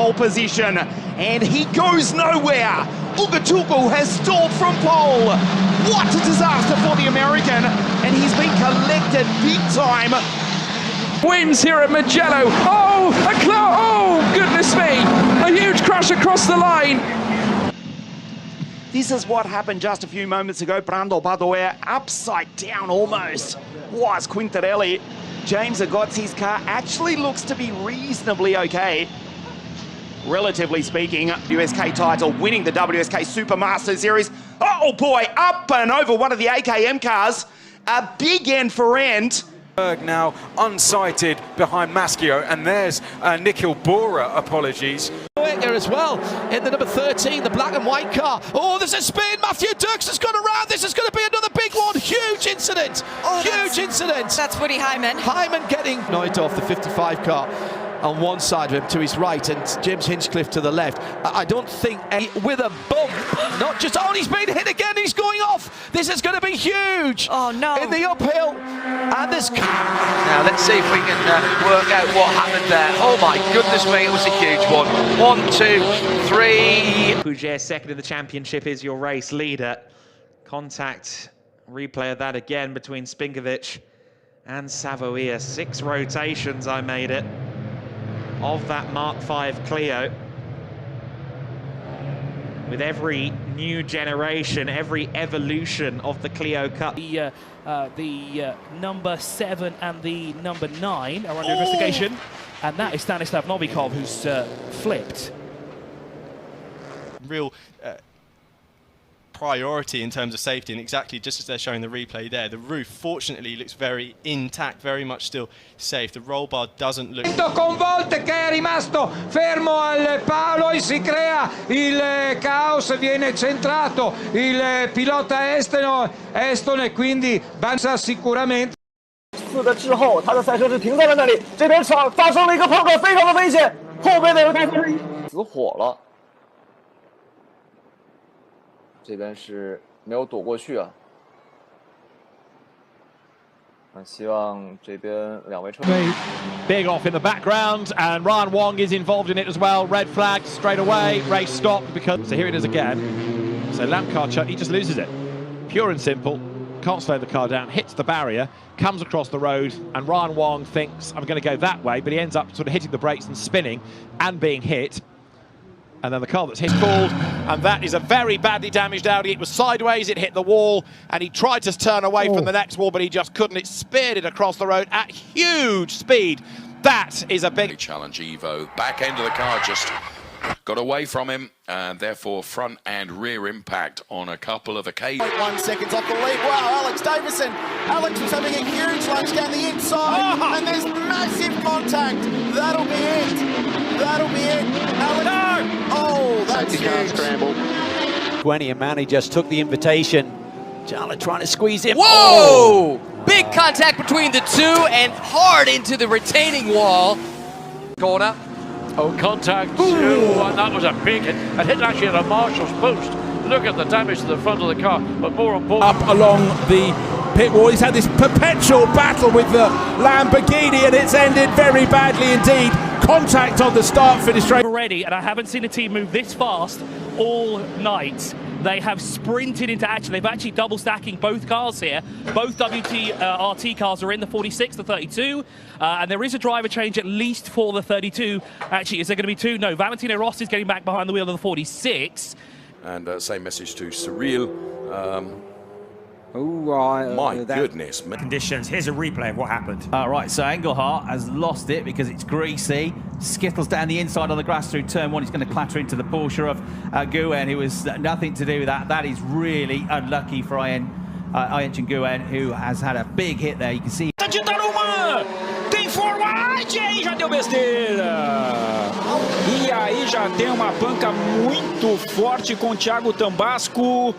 pole position, and he goes nowhere. Ugatuku has stalled from pole. What a disaster for the American, and he's been collected big time. Wins here at Mugello. Oh, goodness me! A huge crash across the line. This is what happened just a few moments ago. Brando Badoer upside down almost was Quintarelli. James Agozzi's car actually looks to be reasonably okay. Relatively speaking, USK title, winning the WSK Supermaster Series. Oh boy, up and over one of the AKM cars. A big end for end. Now unsighted behind Maschio, and there's Nikhil Bora, apologies. Here as well in the number 13, the black and white car. Oh, there's a spin. Matthew Dirks has gone around. This is going to be another big one. Huge incident. Huge incident. That's Woody Hyman. Hyman getting knocked off the 55 car on one side of him to his right, and James Hinchcliffe to the left. I don't think with a bump, not just, oh, he's been hit again, he's going off. This is going to be huge. Oh no. In the uphill, and this. Now let's see if we can work out what happened there. Oh my goodness me, it was a huge one. 1, 2, 3. Pouget, second in the championship, is your race leader. Contact replay of that again between Spinkovic and Savoia. 6 rotations I made it of that Mark V Clio. With every new generation, every evolution of the Clio Cup. The number 7 and the number 9 are under investigation, and that is Stanislav Novikov, who's flipped. Real priority in terms of safety, and exactly just as they're showing the replay there, the roof fortunately looks very intact, very much still safe. The roll bar doesn't look... Con Volte che è rimasto fermo al palo e si crea il caos, viene centrato il pilota estone, quindi Banza sicuramente. 4的之后，他的赛车是停在了那里，这边发生了一个碰撞，非常的危险，后边的人开始死火了。 这边是没有躲过去啊，希望这边2位车。 Big off in the background, and Ryan Wong is involved in it as well. Red flag straight away. Race stopped because so here it is again. So Lamkar, he just loses it. Pure and simple. Can't slow the car down. Hits the barrier, comes across the road, and Ryan Wong thinks I'm going to go that way, but he ends up sort of hitting the brakes and spinning and being hit. And then the car that's hit called, and that is a very badly damaged Audi. It was sideways, it hit the wall, and he tried to turn away from the next wall, but he just couldn't. It speared it across the road at huge speed. That is a big challenge. Evo, back end of the car just got away from him, and therefore front and rear impact on a couple of occasions. 1 second off the lead. Wow, Alex Davison. Alex was having a huge lunge down the inside, and there's massive contact. That'll be it. That'll be it. Alex. No! Oh, that's huge. Scramble. 20, and Manny just took the invitation. Jala trying to squeeze him. Whoa! Big contact between the two and hard into the retaining wall. Corner. Oh, contact. Oh, and that was a big hit. It hit actually at a marshal's post. Look at the damage to the front of the car, but more important. Up along the pit wall, he's had this perpetual battle with the Lamborghini, and it's ended very badly indeed. Contact on the start-finish straight. Already, and I haven't seen a team move this fast all night. They have sprinted into action. They've actually double stacking both cars here. Both RT cars are in the 46, the 32, and there is a driver change at least for the 32. Actually, is there going to be 2? No, Valentino Rossi is getting back behind the wheel of the 46. And same message to Cyril. My goodness. Conditions. Here's a replay of what happened. Right, so Engelhardt has lost it because it's greasy. Skittles down the inside on the grass through turn 1. He's going to clatter into the Porsche of Guen, who has nothing to do with that. That is really unlucky for Ayen Guen, who has had a big hit there. You can see. Tem forward, aí já deu besteira. E aí já tem uma panca muito forte com o Thiago Tambasco.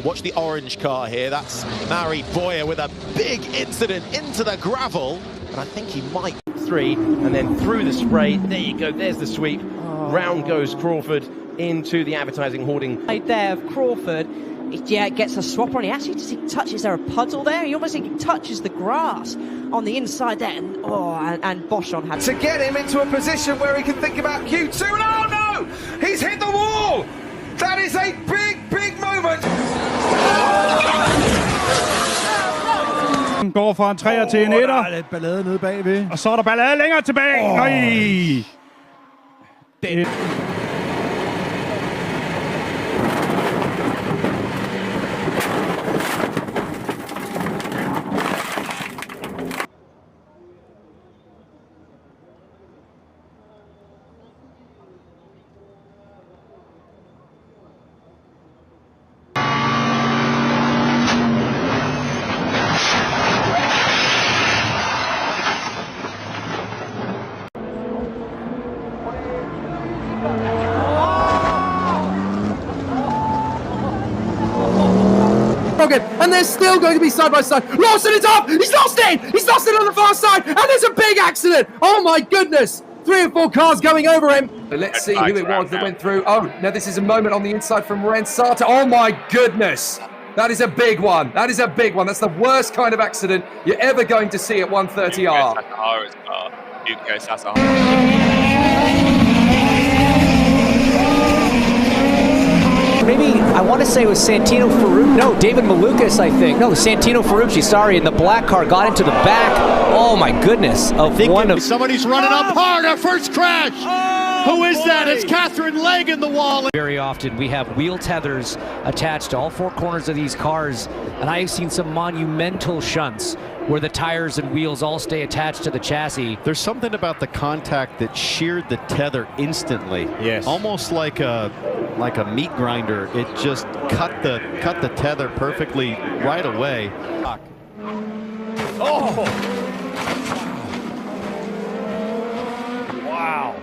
Watch the orange car here. That's Mari Boyer with a big incident into the gravel. And I think he might. 3, and then through the spray. There you go. There's the sweep. Round goes Crawford into the advertising hoarding. Right there of Crawford Yeah, it gets a swap on. He actually touches, there a puddle there? He obviously touches the grass on the inside there. And Boschon had to get him into a position where he can think about Q2. And oh no! He's hit the wall! That is a big, big moment! Går fra en 3'er til en 1'er. Der er lidt ballade nede bagved. Og så er der ballade længere tilbage. Nej! And they're still going to be side by side. Lawson is off! He's lost it! He's lost it on the far side! And there's a big accident! Oh my goodness! 3 or 4 cars going over him. Let's see who it was that went through. Oh, now this is a moment on the inside from Rensata. Oh my goodness! That is a big one. That is a big one. That's the worst kind of accident you're ever going to see at 130R. Maybe, I want to say it was Santino Ferrucci. No, David Malukas, I think. No, Santino Ferrucci, sorry, and the black car got into the back. Oh my goodness. Somebody's running up hard, our first crash. Who is that? It's Catherine Legg in the wall. Very often we have wheel tethers attached to all 4 corners of these cars, and I've seen some monumental shunts where the tires and wheels all stay attached to the chassis. There's something about the contact that sheared the tether instantly. Yes. Almost like a meat grinder. It just cut the tether perfectly right away. Oh! Wow.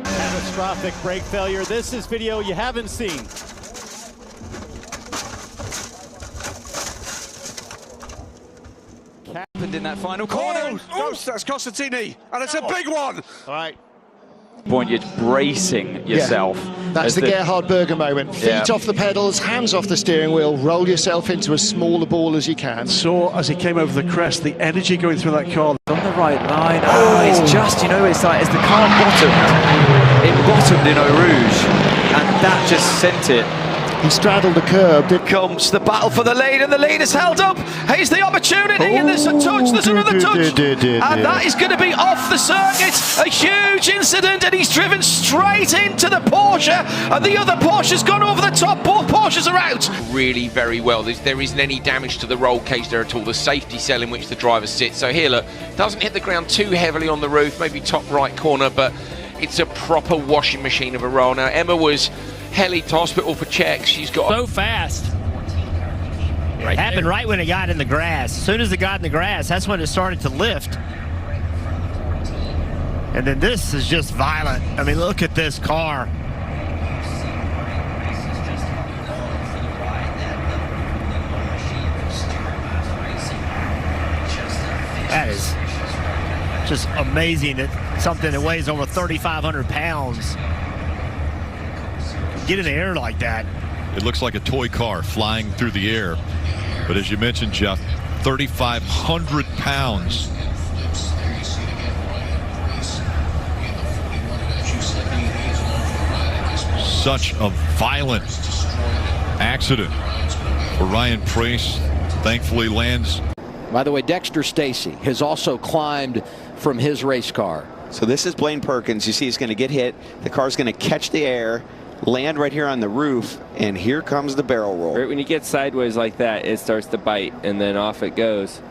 Catastrophic brake failure. This is video you haven't seen. Happened in that final corner. Oh, that's Costantini, and it's a big one. All right. Point, you're bracing yourself. Yeah. That's the Gerhard Berger moment. Feet off the pedals, hands off the steering wheel, roll yourself into as small a ball as you can. Saw as he came over the crest, the energy going through that car. On the right line. Oh, it's just, you know, it's like as the car bottomed, it bottomed in Eau Rouge, and that just sent it. He straddled the curb. Here comes the battle for the lead, and the lead is held up. Here's the opportunity, and there's a touch, there's another touch. And that is going to be off the circuit. A huge incident, and he's driven straight into the Porsche, and the other Porsche's gone over the top. Both Porsches are out. Really very well. There isn't any damage to the roll cage there at all. The safety cell in which the driver sits. So here, look, doesn't hit the ground too heavily on the roof, maybe top right corner, but it's a proper washing machine of a roll. Now, Emma was helied to hospital for checks. She's got so fast. It happened right when it got in the grass. As soon as it got in the grass, that's when it started to lift. And then this is just violent. I mean, look at this car. That is just amazing that something that weighs over 3,500 pounds get in the air like that. It looks like a toy car flying through the air. But as you mentioned, Jeff, 3,500 pounds. Such a violent accident for Ryan Preece. Thankfully lands. By the way, Dexter Stacy has also climbed from his race car. So this is Blaine Perkins. You see he's going to get hit. The car's going to catch the air, land right here on the roof, and here comes the barrel roll. Right when you get sideways like that, it starts to bite, and then off it goes.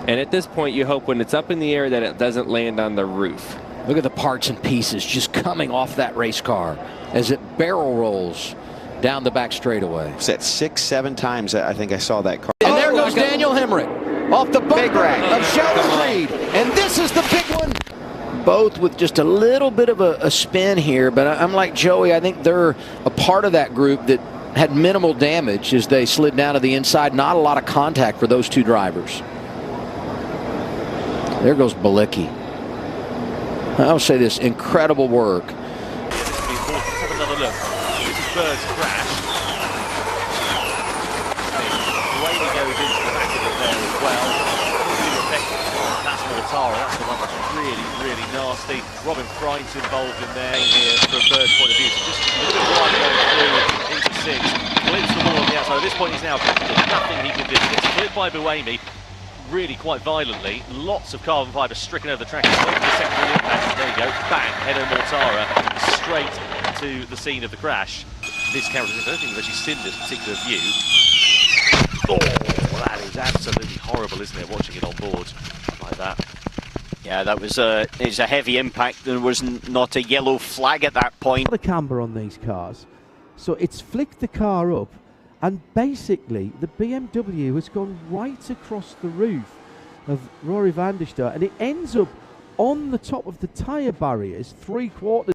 And at this point, you hope when it's up in the air that it doesn't land on the roof. Look at the parts and pieces just coming off that race car as it barrel rolls down the back straightaway. It's at 6-7 times I think I saw that car. And there goes Daniel Hemrick off the bumper of Sheldon Creed. And this is the big one. Both with just a little bit of a spin here, but I'm like Joey, I think they're a part of that group that had minimal damage as they slid down to the inside. Not a lot of contact for those two drivers. There goes Balicki. I'll say this, incredible work. Let's have another look. This is Bird's crash. Mortara. That's the one that's really, really nasty. Robin Fright's involved in there here from Bird's point of view. So just a good ride going through into 6. Flips the ball on the outside. At this point, he's now there's nothing he can do. He gets flipped by Buemi, really quite violently. Lots of carbon fibre stricken over the track. He's waiting for the secondary impact. There you go. Bang. Edo Mortara straight to the scene of the crash. This camera, I don't think we've actually seen this particular view. Oh, that is absolutely horrible, isn't it, watching it on board like that. Yeah, that was it was a heavy impact. There was not a yellow flag at that point. The camber on these cars, so it's flicked the car up, and basically the BMW has gone right across the roof of Rory van der Steur, and it ends up on the top of the tyre barriers 3/4